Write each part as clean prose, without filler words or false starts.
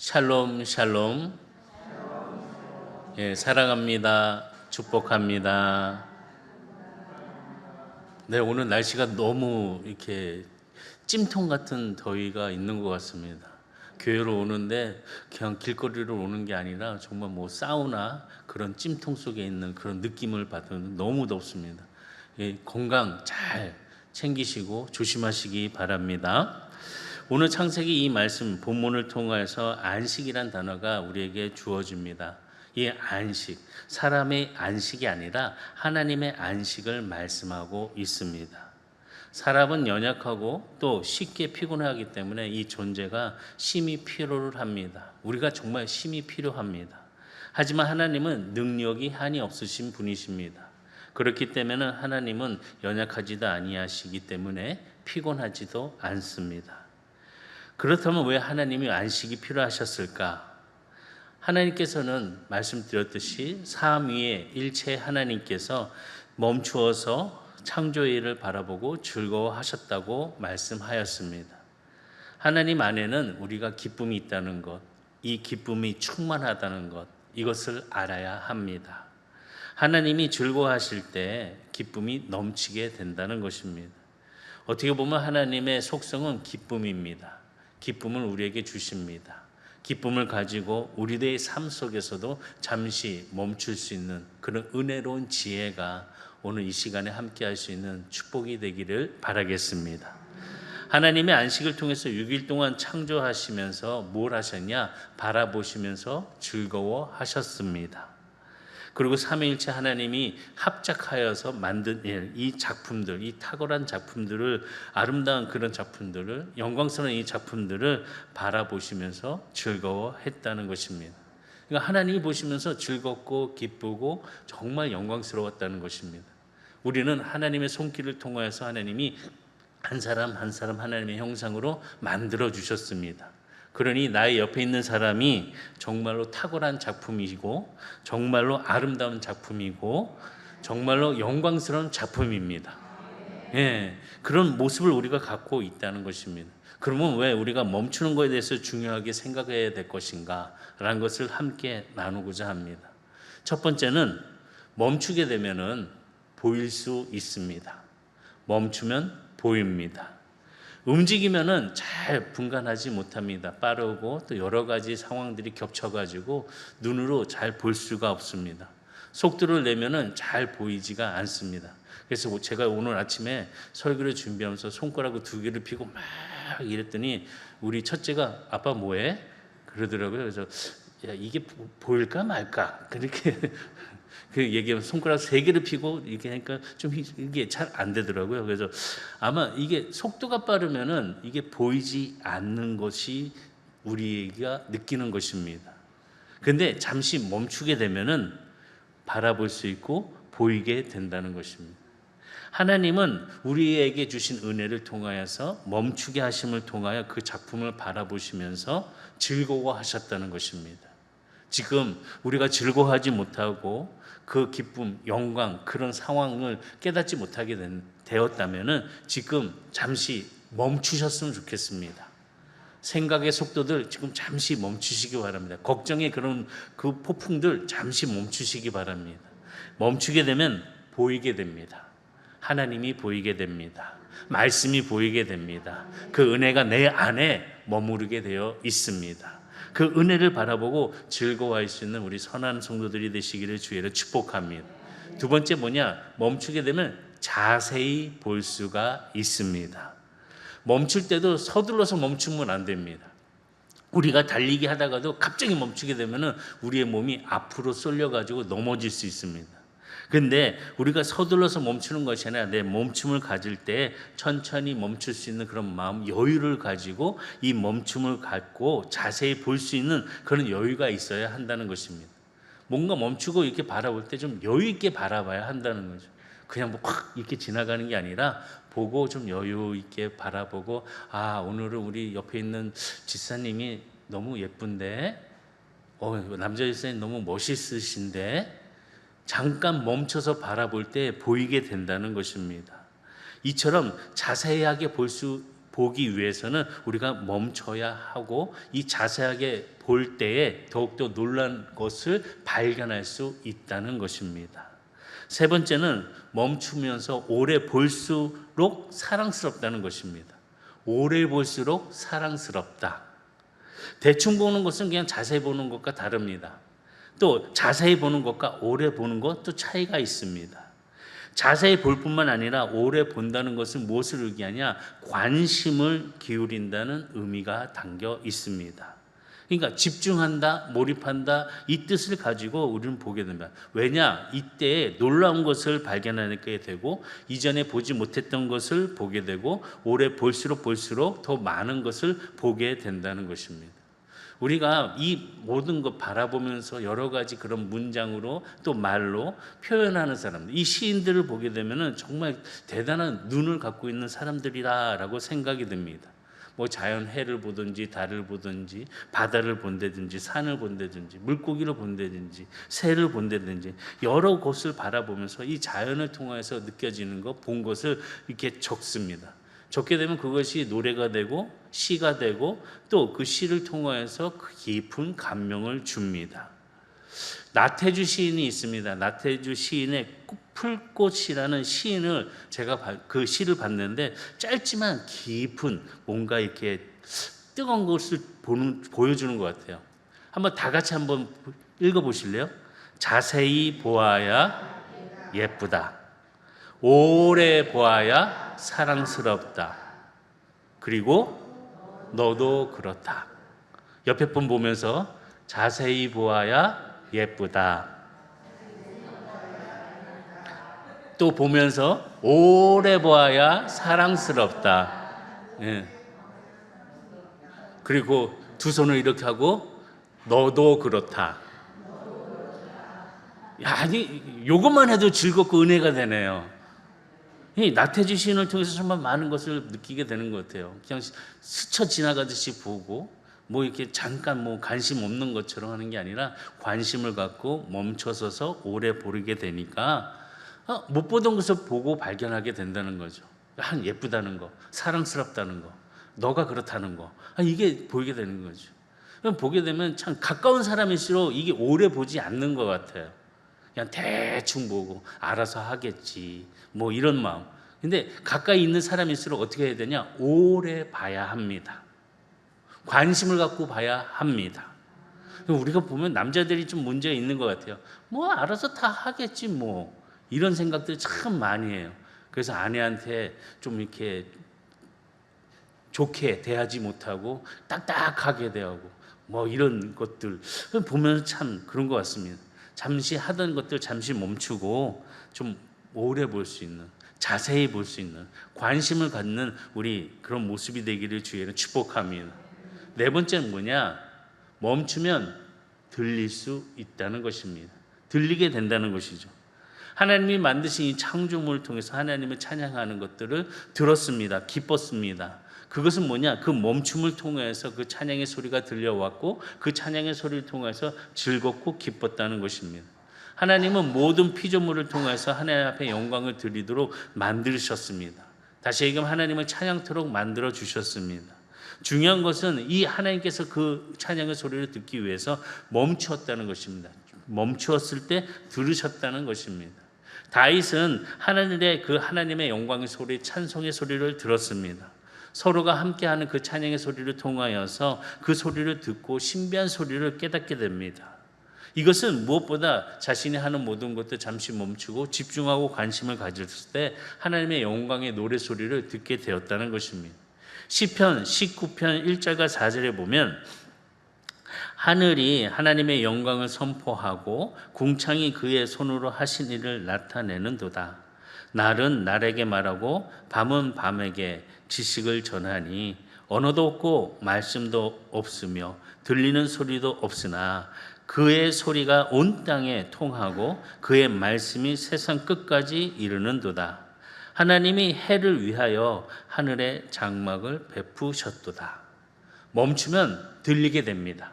샬롬 샬롬. 예, 사랑합니다. 축복합니다. 네, 오늘 날씨가 너무 이렇게 찜통 같은 더위가 있는 것 같습니다. 교회로 오는데 그냥 길거리로 오는 게 아니라 정말 뭐 사우나 그런 찜통 속에 있는 그런 느낌을 받은 너무 덥습니다. 예, 건강 잘 챙기시고 조심하시기 바랍니다. 오늘 창세기 이 말씀 본문을 통해서 안식이란 단어가 우리에게 주어집니다. 이 안식, 사람의 안식이 아니라 하나님의 안식을 말씀하고 있습니다. 사람은 연약하고 또 쉽게 피곤하기 때문에 이 존재가 심히 필요를 합니다. 우리가 정말 심히 필요합니다. 하지만 하나님은 능력이 한이 없으신 분이십니다. 그렇기 때문에 하나님은 연약하지도 아니하시기 때문에 피곤하지도 않습니다. 그렇다면 왜 하나님이 안식이 필요하셨을까? 하나님께서는 말씀드렸듯이 삼위의 일체 하나님께서 멈추어서 창조의 일을 바라보고 즐거워하셨다고 말씀하였습니다. 하나님 안에는 우리가 기쁨이 있다는 것, 이 기쁨이 충만하다는 것, 이것을 알아야 합니다. 하나님이 즐거워하실 때 기쁨이 넘치게 된다는 것입니다. 어떻게 보면 하나님의 속성은 기쁨입니다. 기쁨을 우리에게 주십니다. 기쁨을 가지고 우리들의 삶 속에서도 잠시 멈출 수 있는 그런 은혜로운 지혜가 오늘 이 시간에 함께 할 수 있는 축복이 되기를 바라겠습니다. 하나님의 안식을 통해서 6일 동안 창조하시면서 뭘 하셨냐? 바라보시면서 즐거워하셨습니다. 그리고 삼위일체 하나님이 합작하여서 만든 이 작품들, 이 탁월한 작품들을, 아름다운 그런 작품들을, 영광스러운 이 작품들을 바라보시면서 즐거워했다는 것입니다. 그러니까 하나님이 보시면서 즐겁고 기쁘고 정말 영광스러웠다는 것입니다. 우리는 하나님의 손길을 통하여서 하나님이 한 사람 한 사람 하나님의 형상으로 만들어 주셨습니다. 그러니 나의 옆에 있는 사람이 정말로 탁월한 작품이고 정말로 아름다운 작품이고 정말로 영광스러운 작품입니다. 예, 그런 모습을 우리가 갖고 있다는 것입니다. 그러면 왜 우리가 멈추는 것에 대해서 중요하게 생각해야 될 것인가 라는 것을 함께 나누고자 합니다. 첫 번째는 멈추게 되면은 보일 수 있습니다. 멈추면 보입니다. 움직이면은 잘 분간하지 못합니다. 빠르고 또 여러 가지 상황들이 겹쳐가지고 눈으로 잘 볼 수가 없습니다. 속도를 내면은 잘 보이지가 않습니다. 그래서 제가 오늘 아침에 설교를 준비하면서 손가락을 2개를 펴고 막 이랬더니 우리 첫째가 아빠 뭐해? 그러더라고요. 그래서 야, 이게 보일까 말까? 그렇게 그 얘기하면 손가락 3개를 펴고 이렇게 하니까 좀 이게 잘 안 되더라고요. 그래서 아마 이게 속도가 빠르면은 이게 보이지 않는 것이 우리가 느끼는 것입니다. 근데 잠시 멈추게 되면은 바라볼 수 있고 보이게 된다는 것입니다. 하나님은 우리에게 주신 은혜를 통하여서 멈추게 하심을 통하여 그 작품을 바라보시면서 즐거워하셨다는 것입니다. 지금 우리가 즐거워하지 못하고 그 기쁨, 영광, 그런 상황을 깨닫지 못하게 되었다면 지금 잠시 멈추셨으면 좋겠습니다. 생각의 속도들 지금 잠시 멈추시기 바랍니다. 걱정의 그런 그 폭풍들 잠시 멈추시기 바랍니다. 멈추게 되면 보이게 됩니다. 하나님이 보이게 됩니다. 말씀이 보이게 됩니다. 그 은혜가 내 안에 머무르게 되어 있습니다. 그 은혜를 바라보고 즐거워할 수 있는 우리 선한 성도들이 되시기를 주의를 축복합니다. 두 번째 뭐냐? 멈추게 되면 자세히 볼 수가 있습니다. 멈출 때도 서둘러서 멈추면 안 됩니다. 우리가 달리기 하다가도 갑자기 멈추게 되면 우리의 몸이 앞으로 쏠려가지고 넘어질 수 있습니다. 근데 우리가 서둘러서 멈추는 것이 아니라 내 멈춤을 가질 때 천천히 멈출 수 있는 그런 마음, 여유를 가지고 이 멈춤을 갖고 자세히 볼 수 있는 그런 여유가 있어야 한다는 것입니다. 뭔가 멈추고 이렇게 바라볼 때 좀 여유 있게 바라봐야 한다는 거죠. 그냥 뭐 확 이렇게 지나가는 게 아니라 보고 좀 여유 있게 바라보고, 아, 오늘은 우리 옆에 있는 지사님이 너무 예쁜데, 남자 지사님 너무 멋있으신데, 잠깐 멈춰서 바라볼 때 보이게 된다는 것입니다. 이처럼 자세하게 볼 수 보기 위해서는 우리가 멈춰야 하고 이 자세하게 볼 때에 더욱더 놀란 것을 발견할 수 있다는 것입니다. 세 번째는 멈추면서 오래 볼수록 사랑스럽다는 것입니다. 오래 볼수록 사랑스럽다. 대충 보는 것은 그냥 자세히 보는 것과 다릅니다. 또 자세히 보는 것과 오래 보는 것 또 차이가 있습니다. 자세히 볼 뿐만 아니라 오래 본다는 것은 무엇을 의미하냐? 관심을 기울인다는 의미가 담겨 있습니다. 그러니까 집중한다, 몰입한다 이 뜻을 가지고 우리는 보게 됩니다. 왜냐? 이때 놀라운 것을 발견하게 되고 이전에 보지 못했던 것을 보게 되고 오래 볼수록 더 많은 것을 보게 된다는 것입니다. 우리가 이 모든 것 바라보면서 여러 가지 그런 문장으로 또 말로 표현하는 사람들, 이 시인들을 보게 되면은 정말 대단한 눈을 갖고 있는 사람들이라고 생각이 듭니다. 뭐 자연 해를 보든지 달을 보든지 바다를 본다든지 산을 본다든지 물고기를 본다든지 새를 본다든지 여러 곳을 바라보면서 이 자연을 통해서 느껴지는 것, 본 것을 이렇게 적습니다. 적게 되면 그것이 노래가 되고 시가 되고 또 그 시를 통해서 깊은 감명을 줍니다. 나태주 시인이 있습니다. 나태주 시인의 풀꽃이라는 시인을 제가 그 시를 봤는데 짧지만 깊은 뭔가 이렇게 뜨거운 것을 보여주는 것 같아요. 한번 다 같이 한번 읽어보실래요? 자세히 보아야 예쁘다. 오래 보아야 사랑스럽다. 그리고 너도 그렇다. 옆에 분 보면서 자세히 보아야 예쁘다. 또 보면서 오래 보아야 사랑스럽다. 예. 그리고 두 손을 이렇게 하고 너도 그렇다. 야, 아니 이것만 해도 즐겁고 은혜가 되네요. 이 나태주 시인을 통해서 정말 많은 것을 느끼게 되는 것 같아요. 그냥 스쳐 지나가듯이 보고 뭐 이렇게 잠깐 뭐 관심 없는 것처럼 하는 게 아니라 관심을 갖고 멈춰서서 오래 보게 되니까 못 보던 것을 보고 발견하게 된다는 거죠. 예쁘다는 거, 사랑스럽다는 거, 너가 그렇다는 거, 이게 보이게 되는 거죠. 보게 되면 참 가까운 사람일수록 이게 오래 보지 않는 것 같아요. 그냥 대충 보고 알아서 하겠지 뭐 이런 마음. 근데 가까이 있는 사람일수록 어떻게 해야 되냐? 오래 봐야 합니다. 관심을 갖고 봐야 합니다. 우리가 보면 남자들이 좀 문제가 있는 것 같아요. 뭐 알아서 다 하겠지 뭐 이런 생각들 참 많이 해요. 그래서 아내한테 좀 이렇게 좋게 대하지 못하고 딱딱하게 대하고 뭐 이런 것들 보면 참 그런 것 같습니다. 잠시 하던 것들 잠시 멈추고 좀 오래 볼 수 있는, 자세히 볼 수 있는, 관심을 갖는 우리 그런 모습이 되기를 주의는 축복합니다. 네 번째는 뭐냐? 멈추면 들릴 수 있다는 것입니다. 들리게 된다는 것이죠. 하나님이 만드신 이 창조물을 통해서 하나님을 찬양하는 것들을 들었습니다. 기뻤습니다. 그것은 뭐냐? 그 멈춤을 통해서 그 찬양의 소리가 들려왔고 그 찬양의 소리를 통해서 즐겁고 기뻤다는 것입니다. 하나님은 모든 피조물을 통해서 하나님 앞에 영광을 드리도록 만드셨습니다. 다시 얘기하면 하나님을 찬양토록 만들어 주셨습니다. 중요한 것은 이 하나님께서 그 찬양의 소리를 듣기 위해서 멈추었다는 것입니다. 멈추었을 때 들으셨다는 것입니다. 다윗은 하늘의 그 하나님의 영광의 소리, 찬송의 소리를 들었습니다. 서로가 함께하는 그 찬양의 소리를 통하여서 그 소리를 듣고 신비한 소리를 깨닫게 됩니다. 이것은 무엇보다 자신이 하는 모든 것도 잠시 멈추고 집중하고 관심을 가졌을 때 하나님의 영광의 노래소리를 듣게 되었다는 것입니다. 시편 19편 1절과 4절에 보면 하늘이 하나님의 영광을 선포하고 궁창이 그의 손으로 하신 일을 나타내는도다. 날은 날에게 말하고 밤은 밤에게 지식을 전하니 언어도 없고 말씀도 없으며 들리는 소리도 없으나 그의 소리가 온 땅에 통하고 그의 말씀이 세상 끝까지 이르는도다. 하나님이 해를 위하여 하늘에 장막을 베푸셨도다. 멈추면 들리게 됩니다.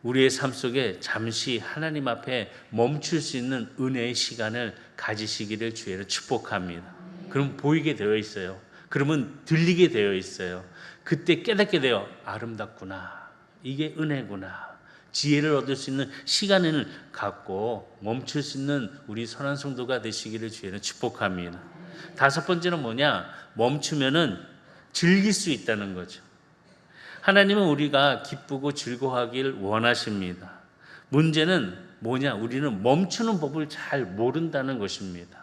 우리의 삶 속에 잠시 하나님 앞에 멈출 수 있는 은혜의 시간을 가지시기를 주의로 축복합니다. 그럼 보이게 되어 있어요. 그러면 들리게 되어 있어요. 그때 깨닫게 돼요. 아름답구나. 이게 은혜구나. 지혜를 얻을 수 있는 시간을 갖고 멈출 수 있는 우리 선한 성도가 되시기를 주의는 축복합니다. 다섯 번째는 뭐냐? 멈추면은 즐길 수 있다는 거죠. 하나님은 우리가 기쁘고 즐거워하길 원하십니다. 문제는 뭐냐? 우리는 멈추는 법을 잘 모른다는 것입니다.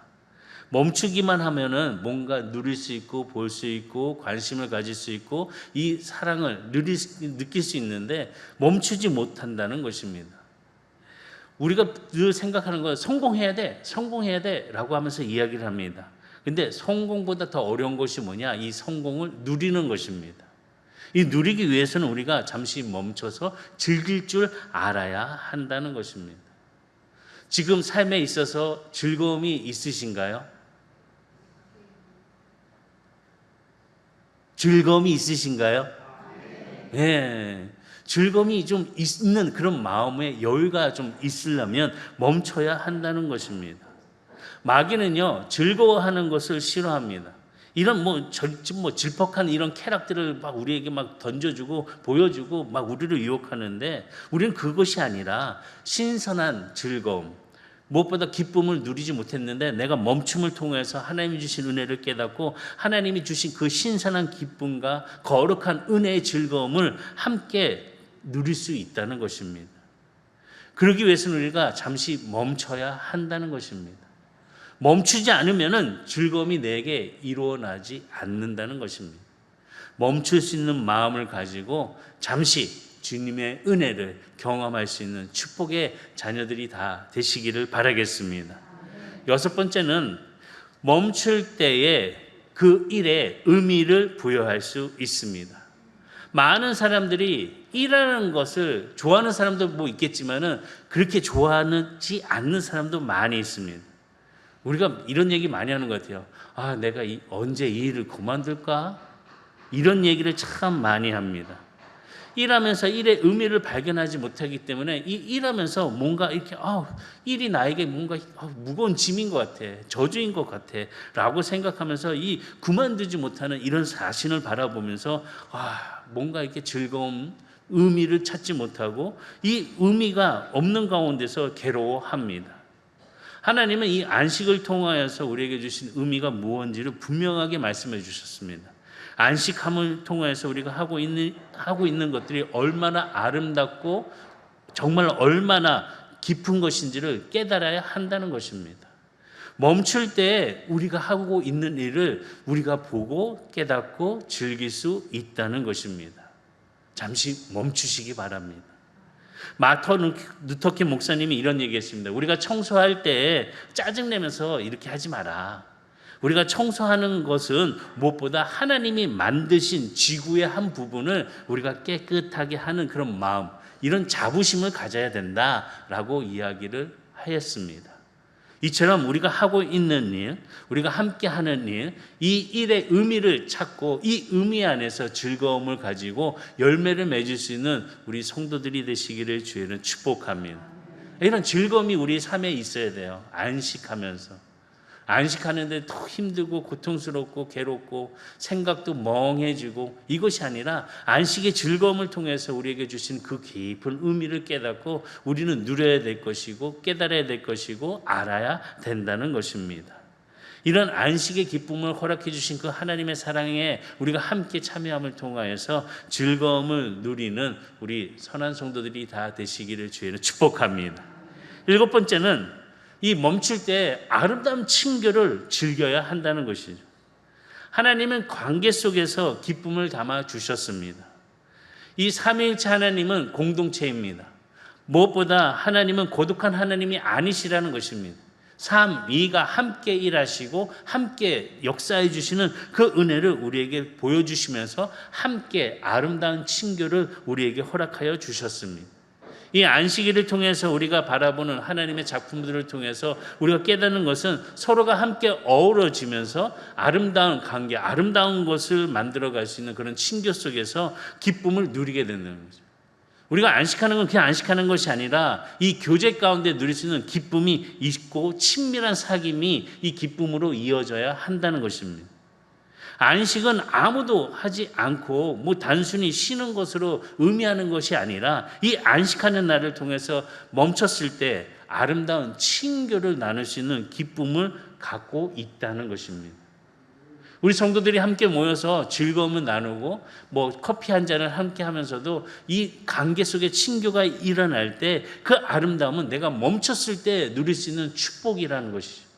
멈추기만 하면은 뭔가 누릴 수 있고 볼 수 있고 관심을 가질 수 있고 이 사랑을 느낄 수 있는데 멈추지 못한다는 것입니다. 우리가 늘 생각하는 건 성공해야 돼 라고 하면서 이야기를 합니다. 근데 성공보다 더 어려운 것이 뭐냐? 이 성공을 누리는 것입니다. 이 누리기 위해서는 우리가 잠시 멈춰서 즐길 줄 알아야 한다는 것입니다. 지금 삶에 있어서 즐거움이 있으신가요? 즐거움이 있으신가요? 네. 즐거움이 좀 있는 그런 마음의 여유가 좀 있으려면 멈춰야 한다는 것입니다. 마귀는요, 즐거워하는 것을 싫어합니다. 이런 질퍽한 이런 쾌락들을 막 우리에게 막 던져주고 보여주고 막 우리를 유혹하는데 우리는 그것이 아니라 신선한 즐거움, 무엇보다 기쁨을 누리지 못했는데 내가 멈춤을 통해서 하나님이 주신 은혜를 깨닫고 하나님이 주신 그 신선한 기쁨과 거룩한 은혜의 즐거움을 함께 누릴 수 있다는 것입니다. 그러기 위해서는 우리가 잠시 멈춰야 한다는 것입니다. 멈추지 않으면 즐거움이 내게 이루어나지 않는다는 것입니다. 멈출 수 있는 마음을 가지고 잠시 주님의 은혜를 경험할 수 있는 축복의 자녀들이 다 되시기를 바라겠습니다. 여섯 번째는 멈출 때에 그 일에 의미를 부여할 수 있습니다. 많은 사람들이 일하는 것을 좋아하는 사람도 있겠지만은 그렇게 좋아하지 않는 사람도 많이 있습니다. 우리가 이런 얘기 많이 하는 것 같아요. 아, 내가 언제 이 일을 그만둘까? 이런 얘기를 참 많이 합니다. 일하면서 일의 의미를 발견하지 못하기 때문에 이 일하면서 뭔가 이렇게 일이 나에게 뭔가 무거운 짐인 것 같아, 저주인 것 같아 라고 생각하면서 이 그만두지 못하는 이런 자신을 바라보면서 뭔가 이렇게 즐거움, 의미를 찾지 못하고 이 의미가 없는 가운데서 괴로워합니다. 하나님은 이 안식을 통하여서 우리에게 주신 의미가 무엇인지를 분명하게 말씀해 주셨습니다. 안식함을 통해서 우리가 하고 있는 것들이 얼마나 아름답고 정말 얼마나 깊은 것인지를 깨달아야 한다는 것입니다. 멈출 때 우리가 하고 있는 일을 우리가 보고 깨닫고 즐길 수 있다는 것입니다. 잠시 멈추시기 바랍니다. 마틴 루터 킹 목사님이 이런 얘기했습니다. 우리가 청소할 때 짜증내면서 이렇게 하지 마라. 우리가 청소하는 것은 무엇보다 하나님이 만드신 지구의 한 부분을 우리가 깨끗하게 하는 그런 마음, 이런 자부심을 가져야 된다라고 이야기를 하였습니다. 이처럼 우리가 하고 있는 일, 우리가 함께 하는 일, 이 일의 의미를 찾고 이 의미 안에서 즐거움을 가지고 열매를 맺을 수 있는 우리 성도들이 되시기를 주의는 축복합니다. 이런 즐거움이 우리 삶에 있어야 돼요. 안식하는데 더 힘들고 고통스럽고 괴롭고 생각도 멍해지고 이것이 아니라 안식의 즐거움을 통해서 우리에게 주신 그 깊은 의미를 깨닫고 우리는 누려야 될 것이고 깨달아야 될 것이고 알아야 된다는 것입니다. 이런 안식의 기쁨을 허락해 주신 그 하나님의 사랑에 우리가 함께 참여함을 통하여서 즐거움을 누리는 우리 선한 성도들이 다 되시기를 주의는 축복합니다. 일곱 번째는 이 멈출 때 아름다운 친교를 즐겨야 한다는 것이죠. 하나님은 관계 속에서 기쁨을 담아 주셨습니다. 이 삼위일체 하나님은 공동체입니다. 무엇보다 하나님은 고독한 하나님이 아니시라는 것입니다. 삼위가 함께 일하시고 함께 역사해 주시는 그 은혜를 우리에게 보여주시면서 함께 아름다운 친교를 우리에게 허락하여 주셨습니다. 이 안식일을 통해서 우리가 바라보는 하나님의 작품들을 통해서 우리가 깨닫는 것은 서로가 함께 어우러지면서 아름다운 관계, 아름다운 것을 만들어갈 수 있는 그런 친교 속에서 기쁨을 누리게 되는 거죠. 우리가 안식하는 건 그냥 안식하는 것이 아니라 이 교제 가운데 누릴 수 있는 기쁨이 있고 친밀한 사귐이 이 기쁨으로 이어져야 한다는 것입니다. 안식은 아무도 하지 않고 뭐 단순히 쉬는 것으로 의미하는 것이 아니라 이 안식하는 날을 통해서 멈췄을 때 아름다운 친교를 나눌 수 있는 기쁨을 갖고 있다는 것입니다. 우리 성도들이 함께 모여서 즐거움을 나누고 뭐 커피 한 잔을 함께 하면서도 이 관계 속에 친교가 일어날 때 그 아름다움은 내가 멈췄을 때 누릴 수 있는 축복이라는 것이죠.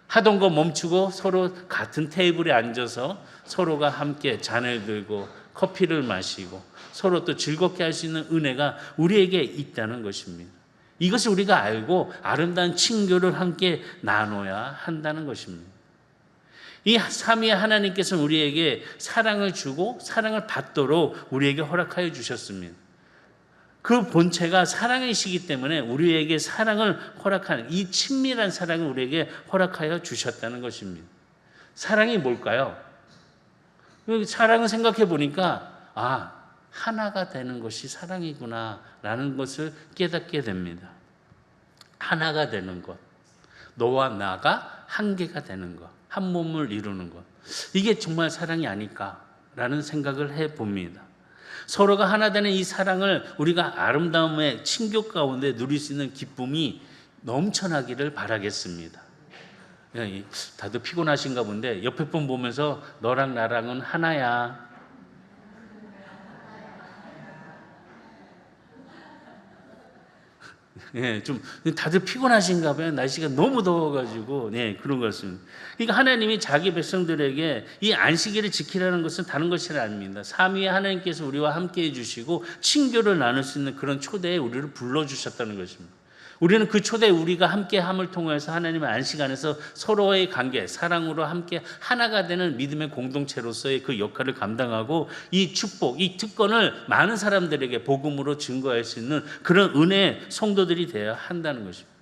하던 거 멈추고 서로 같은 테이블에 앉아서 서로가 함께 잔을 들고 커피를 마시고 서로 또 즐겁게 할 수 있는 은혜가 우리에게 있다는 것입니다. 이것을 우리가 알고 아름다운 친교를 함께 나눠야 한다는 것입니다. 이 삼위의 하나님께서는 우리에게 사랑을 주고 사랑을 받도록 우리에게 허락하여 주셨습니다. 그 본체가 사랑이시기 때문에 우리에게 사랑을 허락하는, 이 친밀한 사랑을 우리에게 허락하여 주셨다는 것입니다. 사랑이 뭘까요? 사랑을 생각해 보니까 하나가 되는 것이 사랑이구나 라는 것을 깨닫게 됩니다. 하나가 되는 것, 너와 나가 한계가 되는 것, 한 몸을 이루는 것, 이게 정말 사랑이 아닐까라는 생각을 해봅니다. 서로가 하나 되는 이 사랑을 우리가 아름다움의 친교 가운데 누릴 수 있는 기쁨이 넘쳐나기를 바라겠습니다. 다들 피곤하신가 본데 옆에 분 보면서 너랑 나랑은 하나야. 좀 다들 피곤하신가 봐요. 날씨가 너무 더워가지고 그런 것 같습니다. 그러니까 하나님이 자기 백성들에게 이 안식일을 지키라는 것은 다른 것이 아닙니다. 삼위의 하나님께서 우리와 함께 해주시고 친교를 나눌 수 있는 그런 초대에 우리를 불러주셨다는 것입니다. 우리는 그 초대에 우리가 함께함을 통해서 하나님의 안식 안에서 서로의 관계, 사랑으로 함께 하나가 되는 믿음의 공동체로서의 그 역할을 감당하고 이 축복, 이 특권을 많은 사람들에게 복음으로 증거할 수 있는 그런 은혜의 성도들이 되어야 한다는 것입니다.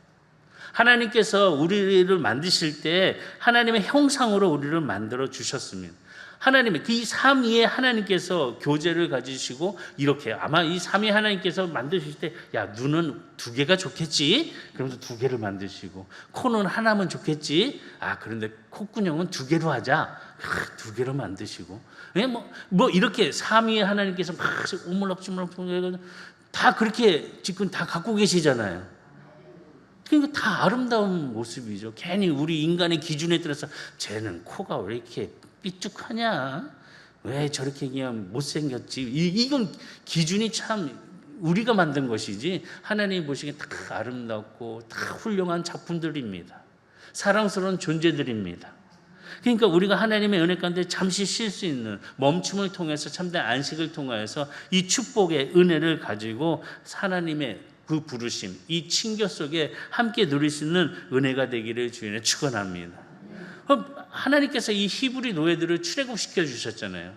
하나님께서 우리를 만드실 때 하나님의 형상으로 우리를 만들어 주셨습니다. 하나님의 그 삼위의 하나님께서 교제를 가지시고 이렇게 아마 이 삼위 하나님께서 만드실 때 눈은 2개가 좋겠지? 그러면서 2개를 만드시고 코는 하나면 좋겠지? 그런데 콧구녕은 2개로 하자. 2개로 만드시고 뭐 이렇게 삼위의 하나님께서 막 오물락주물락 다 그렇게 지금 다 갖고 계시잖아요. 그러니까 다 아름다운 모습이죠. 괜히 우리 인간의 기준에 따라서 쟤는 코가 왜 이렇게 삐죽하냐? 왜 저렇게 그냥 못생겼지? 이건 기준이 참 우리가 만든 것이지 하나님이 보시기엔 다 아름답고 다 훌륭한 작품들입니다. 사랑스러운 존재들입니다. 그러니까 우리가 하나님의 은혜 가운데 잠시 쉴 수 있는 멈춤을 통해서 참된 안식을 통해서 이 축복의 은혜를 가지고 하나님의 그 부르심, 이 친교 속에 함께 누릴 수 있는 은혜가 되기를 주님의 축원합니다. 하나님께서 이 히브리 노예들을 출애굽시켜 주셨잖아요.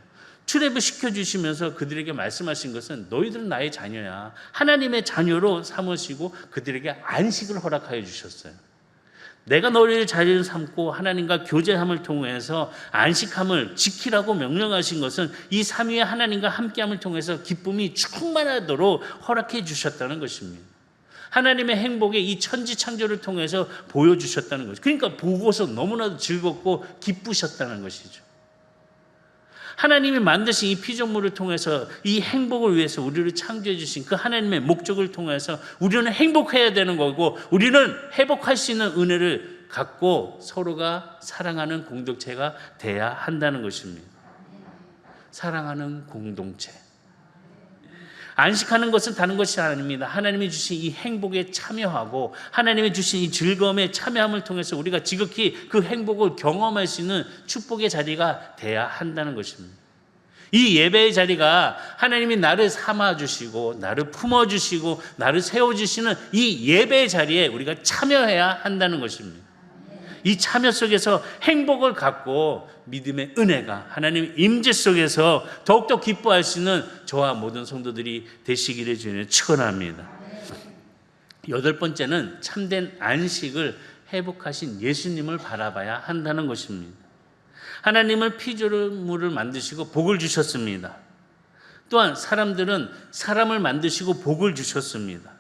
출애굽 시켜주시면서 그들에게 말씀하신 것은 너희들은 나의 자녀야. 하나님의 자녀로 삼으시고 그들에게 안식을 허락하여 주셨어요. 내가 너희를 자녀로 삼고 하나님과 교제함을 통해서 안식함을 지키라고 명령하신 것은 이 삼위의 하나님과 함께함을 통해서 기쁨이 충만하도록 허락해 주셨다는 것입니다. 하나님의 행복의 이 천지창조를 통해서 보여주셨다는 것이죠. 그러니까 보고서 너무나도 즐겁고 기쁘셨다는 것이죠. 하나님이 만드신 이 피조물을 통해서 이 행복을 위해서 우리를 창조해 주신 그 하나님의 목적을 통해서 우리는 행복해야 되는 거고 우리는 회복할 수 있는 은혜를 갖고 서로가 사랑하는 공동체가 돼야 한다는 것입니다. 사랑하는 공동체. 안식하는 것은 다른 것이 아닙니다. 하나님이 주신 이 행복에 참여하고 하나님이 주신 이 즐거움에 참여함을 통해서 우리가 지극히 그 행복을 경험할 수 있는 축복의 자리가 돼야 한다는 것입니다. 이 예배의 자리가 하나님이 나를 삼아주시고 나를 품어주시고 나를 세워주시는 이 예배의 자리에 우리가 참여해야 한다는 것입니다. 이 참여 속에서 행복을 갖고 믿음의 은혜가 하나님의 임재 속에서 더욱더 기뻐할 수 있는 저와 모든 성도들이 되시기를 주님의 축원합니다. 8번째는 참된 안식을 회복하신 예수님을 바라봐야 한다는 것입니다. 하나님은 피조물을 만드시고 복을 주셨습니다. 또한 사람들은 사람을 만드시고 복을 주셨습니다.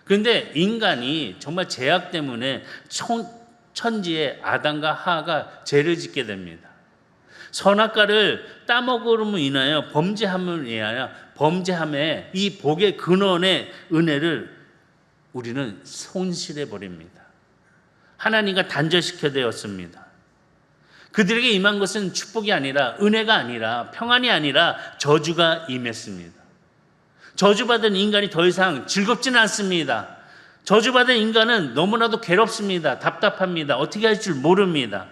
그런데 인간이 정말 죄악 때문에 천지에 아담과 하와가 죄를 짓게 됩니다. 선악과를 따먹음으로 인하여 범죄함을 인하여 범죄함에 이 복의 근원의 은혜를 우리는 손실해 버립니다. 하나님과 단절시켜 되었습니다. 그들에게 임한 것은 축복이 아니라 은혜가 아니라 평안이 아니라 저주가 임했습니다. 저주받은 인간이 더 이상 즐겁지는 않습니다. 저주받은 인간은 너무나도 괴롭습니다. 답답합니다. 어떻게 할 줄 모릅니다.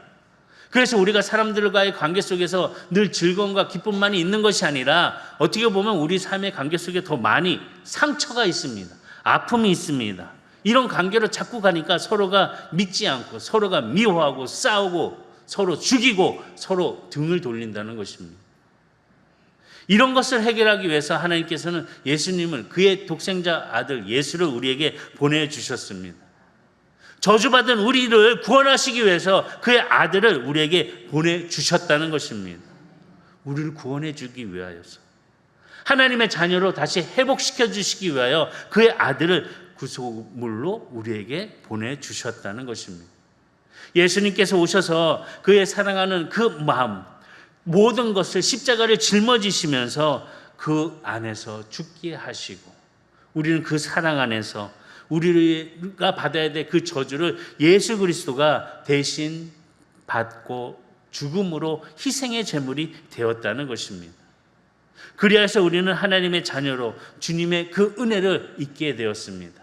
그래서 우리가 사람들과의 관계 속에서 늘 즐거움과 기쁨만이 있는 것이 아니라 어떻게 보면 우리 삶의 관계 속에 더 많이 상처가 있습니다. 아픔이 있습니다. 이런 관계로 자꾸 가니까 서로가 믿지 않고 서로가 미워하고 싸우고 서로 죽이고 서로 등을 돌린다는 것입니다. 이런 것을 해결하기 위해서 하나님께서는 예수님을, 그의 독생자 아들 예수를 우리에게 보내주셨습니다. 저주받은 우리를 구원하시기 위해서 그의 아들을 우리에게 보내주셨다는 것입니다. 우리를 구원해 주기 위하여서, 하나님의 자녀로 다시 회복시켜 주시기 위하여 그의 아들을 구속물로 우리에게 보내주셨다는 것입니다. 예수님께서 오셔서 그의 사랑하는 그 마음, 모든 것을 십자가를 짊어지시면서 그 안에서 죽게 하시고, 우리는 그 사랑 안에서 우리가 받아야 될 그 저주를 예수 그리스도가 대신 받고 죽음으로 희생의 제물이 되었다는 것입니다. 그리하여서 우리는 하나님의 자녀로 주님의 그 은혜를 잊게 되었습니다.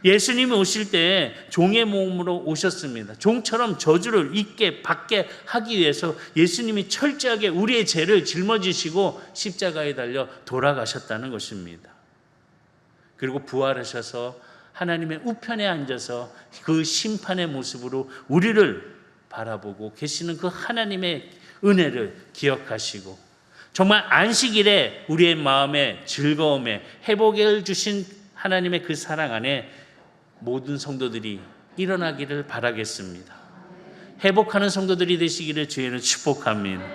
예수님이 오실 때 종의 몸으로 오셨습니다. 종처럼 저주를 잊게 받게 하기 위해서 예수님이 철저하게 우리의 죄를 짊어지시고 십자가에 달려 돌아가셨다는 것입니다. 그리고 부활하셔서 하나님의 우편에 앉아서 그 심판의 모습으로 우리를 바라보고 계시는 그 하나님의 은혜를 기억하시고, 정말 안식일에 우리의 마음의 즐거움에 회복을 주신 하나님의 그 사랑 안에 모든 성도들이 일어나기를 바라겠습니다. 회복하는 성도들이 되시기를 주의는 축복합니다.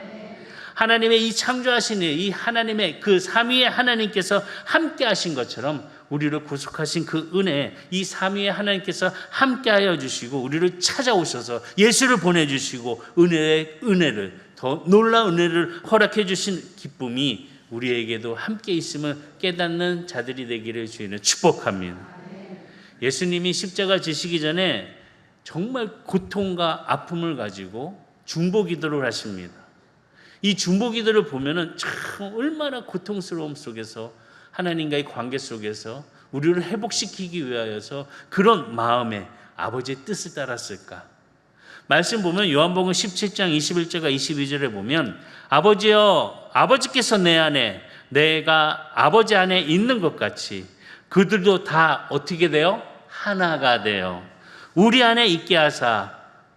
하나님의 이 창조하신 이 하나님의 그 삼위의 하나님께서 함께 하신 것처럼 우리를 구속하신 그 은혜, 이 삼위의 하나님께서 함께하여 주시고 우리를 찾아오셔서 예수를 보내주시고 은혜를 더 놀라운 은혜를 허락해 주신 기쁨이 우리에게도 함께 있음을 깨닫는 자들이 되기를 주의는 축복합니다. 예수님이 십자가 지시기 전에 정말 고통과 아픔을 가지고 중보기도를 하십니다. 이 중보기도를 보면은 참 얼마나 고통스러움 속에서 하나님과의 관계 속에서 우리를 회복시키기 위하여서 그런 마음에 아버지의 뜻을 따랐을까? 말씀 보면 요한복음 17장 21절과 22절에 보면 아버지여, 아버지께서 내 안에 내가 아버지 안에 있는 것 같이 그들도 다 어떻게 돼요? 하나가 돼요. 우리 안에 있게 하사,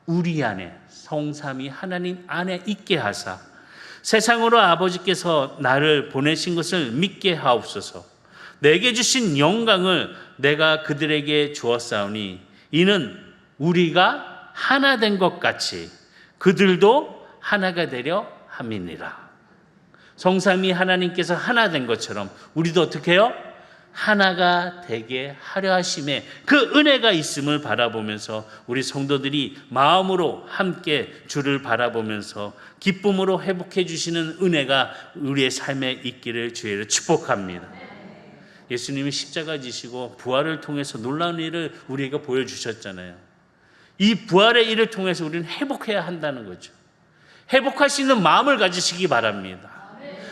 우리 안에 성삼위 하나님 안에 있게 하사 세상으로 아버지께서 나를 보내신 것을 믿게 하옵소서. 내게 주신 영광을 내가 그들에게 주었사오니 이는 우리가 하나 된 것 같이 그들도 하나가 되려 함이니라. 성삼위 하나님께서 하나 된 것처럼 우리도 어떻게 해요? 하나가 되게 하려 하심에 그 은혜가 있음을 바라보면서 우리 성도들이 마음으로 함께 주를 바라보면서 기쁨으로 회복해 주시는 은혜가 우리의 삶에 있기를 주의를 축복합니다. 예수님이 십자가 지시고 부활을 통해서 놀라운 일을 우리에게 보여주셨잖아요. 이 부활의 일을 통해서 우리는 회복해야 한다는 거죠. 회복할 수 있는 마음을 가지시기 바랍니다.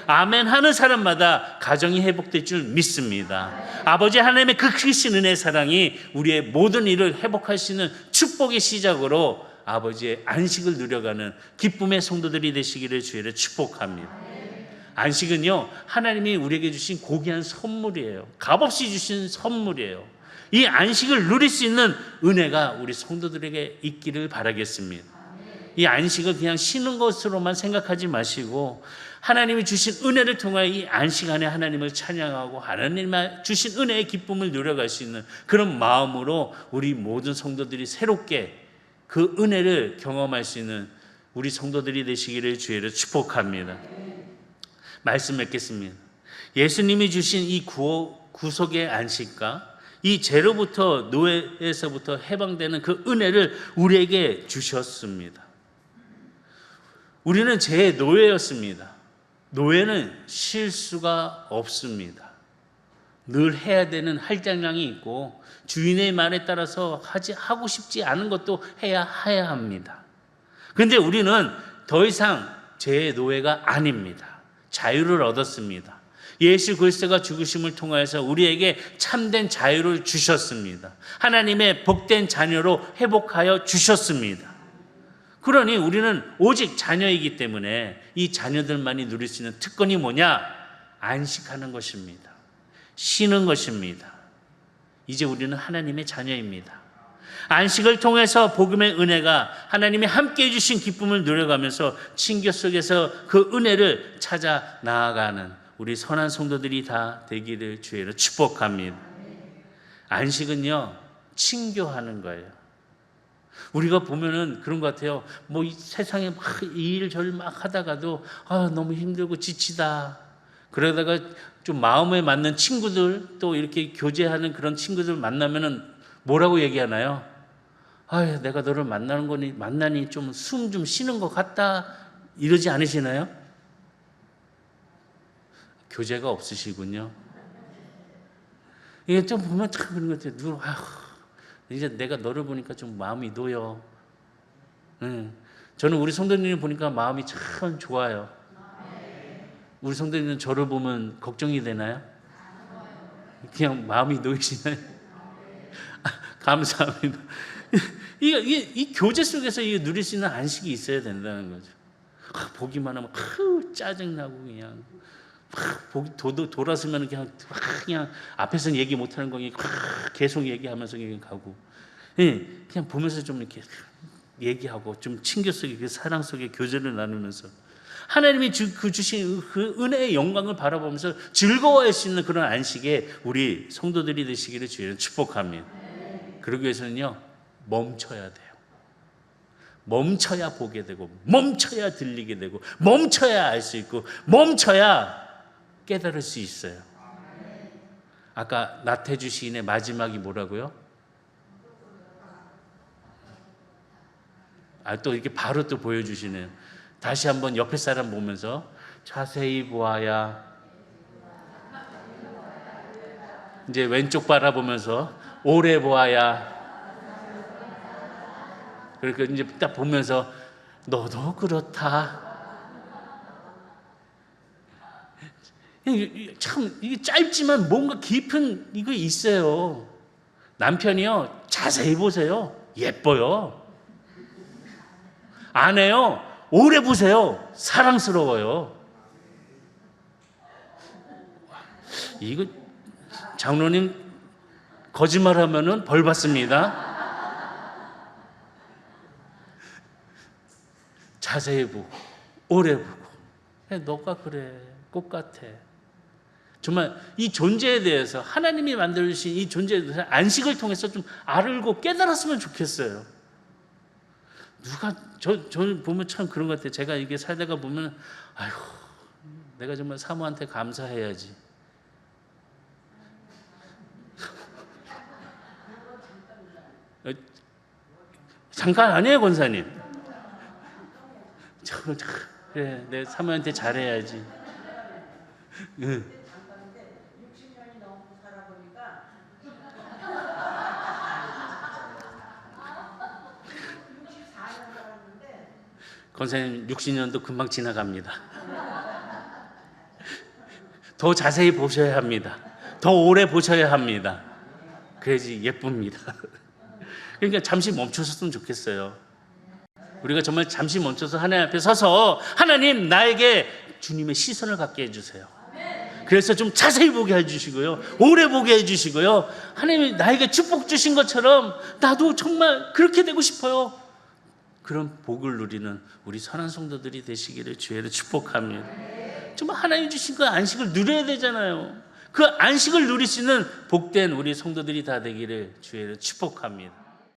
아멘 하는 사람마다 가정이 회복될 줄 믿습니다. 아버지 하나님의 그 크신 은혜의 사랑이 우리의 모든 일을 회복할 수 있는 축복의 시작으로 아버지의 안식을 누려가는 기쁨의 성도들이 되시기를 주의를 축복합니다. 안식은요, 하나님이 우리에게 주신 고귀한 선물이에요. 값없이 주신 선물이에요. 이 안식을 누릴 수 있는 은혜가 우리 성도들에게 있기를 바라겠습니다. 이 안식을 그냥 쉬는 것으로만 생각하지 마시고 하나님이 주신 은혜를 통하여 이 안식 안에 하나님을 찬양하고 하나님 주신 은혜의 기쁨을 누려갈 수 있는 그런 마음으로 우리 모든 성도들이 새롭게 그 은혜를 경험할 수 있는 우리 성도들이 되시기를 주의를 축복합니다. 말씀 맺겠습니다. 예수님이 주신 이 구속의 안식과 이 죄로부터 노예에서부터 해방되는 그 은혜를 우리에게 주셨습니다. 우리는 제 노예였습니다. 노예는 쉴 수가 없습니다. 늘 해야 되는 할당량이 있고 주인의 말에 따라서 하고 싶지 않은 것도 해야 합니다. 그런데 우리는 더 이상 제 노예가 아닙니다. 자유를 얻었습니다. 예수 그리스도가 죽으심을 통하여서 우리에게 참된 자유를 주셨습니다. 하나님의 복된 자녀로 회복하여 주셨습니다. 그러니 우리는 오직 자녀이기 때문에 이 자녀들만이 누릴 수 있는 특권이 뭐냐? 안식하는 것입니다. 쉬는 것입니다. 이제 우리는 하나님의 자녀입니다. 안식을 통해서 복음의 은혜가 하나님이 함께해 주신 기쁨을 누려가면서 친교 속에서 그 은혜를 찾아 나아가는 우리 선한 성도들이 다 되기를 주의로 축복합니다. 안식은요, 친교하는 거예요. 우리가 보면은 그런 것 같아요. 뭐 이 세상에 막 이 일 저일 막 하다가도 너무 힘들고 지치다. 그러다가 좀 마음에 맞는 친구들, 또 이렇게 교제하는 그런 친구들 만나면은 뭐라고 얘기하나요? 내가 너를 만나니 좀 숨 좀 쉬는 것 같다. 이러지 않으시나요? 교제가 없으시군요. 이게 좀 보면 참 그런 것 같아요. 이제 내가 너를 보니까 좀 마음이 놓여. 저는 우리 성도님을 보니까 마음이 참 좋아요. 우리 성도님은 저를 보면 걱정이 되나요? 그냥 마음이 놓이시나요? 감사합니다. 이 교제 속에서 누릴 수 있는 안식이 있어야 된다는 거죠. 보기만 하면 짜증나고 그냥 돌아서면 그냥 앞에서는 얘기 못하는 거 계속 얘기하면서 그냥 가고, 그냥 보면서 좀 이렇게 얘기하고 좀 친교 속에 그 사랑 속에 교제를 나누면서 하나님이 주신 그 은혜의 영광을 바라보면서 즐거워할 수 있는 그런 안식에 우리 성도들이 되시기를 주의로 축복합니다. 그러기 위해서는요, 멈춰야 돼요. 멈춰야 보게 되고, 멈춰야 들리게 되고, 멈춰야 알 수 있고, 멈춰야 깨달을 수 있어요. 아까 나태주 시인의 마지막이 뭐라고요? 또 이렇게 바로 또 보여주시네요. 다시 한번 옆에 사람 보면서 자세히 보아야, 이제 왼쪽 바라보면서 오래 보아야, 그러니까 이제 딱 보면서 너도 그렇다. 참 이게 짧지만 뭔가 깊은 이거 있어요. 남편이요, 자세히 보세요. 예뻐요. 아내요, 오래 보세요. 사랑스러워요. 이거 장로님 거짓말하면은 벌 받습니다. 자세히 보고 오래 보고, 너가 그래, 똑같아. 정말 이 존재에 대해서, 하나님이 만들어주신 이 존재에 대해서 안식을 통해서 좀 알고 깨달았으면 좋겠어요. 저를 보면 참 그런 것 같아요. 제가 이게 살다가 보면, 내가 정말 사모한테 감사해야지. 잠깐 아니에요, 권사님. 그래, 내 사모한테 잘해야지. 60년이 넘고 살아보니까 64년 살았는데, 권사님 60년도 금방 지나갑니다. 더 자세히 보셔야 합니다. 더 오래 보셔야 합니다. 그래야지 예쁩니다. 그러니까 잠시 멈추셨으면 좋겠어요. 우리가 정말 잠시 멈춰서 하나님 앞에 서서, 하나님 나에게 주님의 시선을 갖게 해주세요. 그래서 좀 자세히 보게 해주시고요, 오래 보게 해주시고요, 하나님이 나에게 축복 주신 것처럼 나도 정말 그렇게 되고 싶어요. 그런 복을 누리는 우리 선한 성도들이 되시기를 주의로 축복합니다. 정말 하나님 주신 그 안식을 누려야 되잖아요. 그 안식을 누릴 수 있는 복된 우리 성도들이 다 되기를 주의로 축복합니다.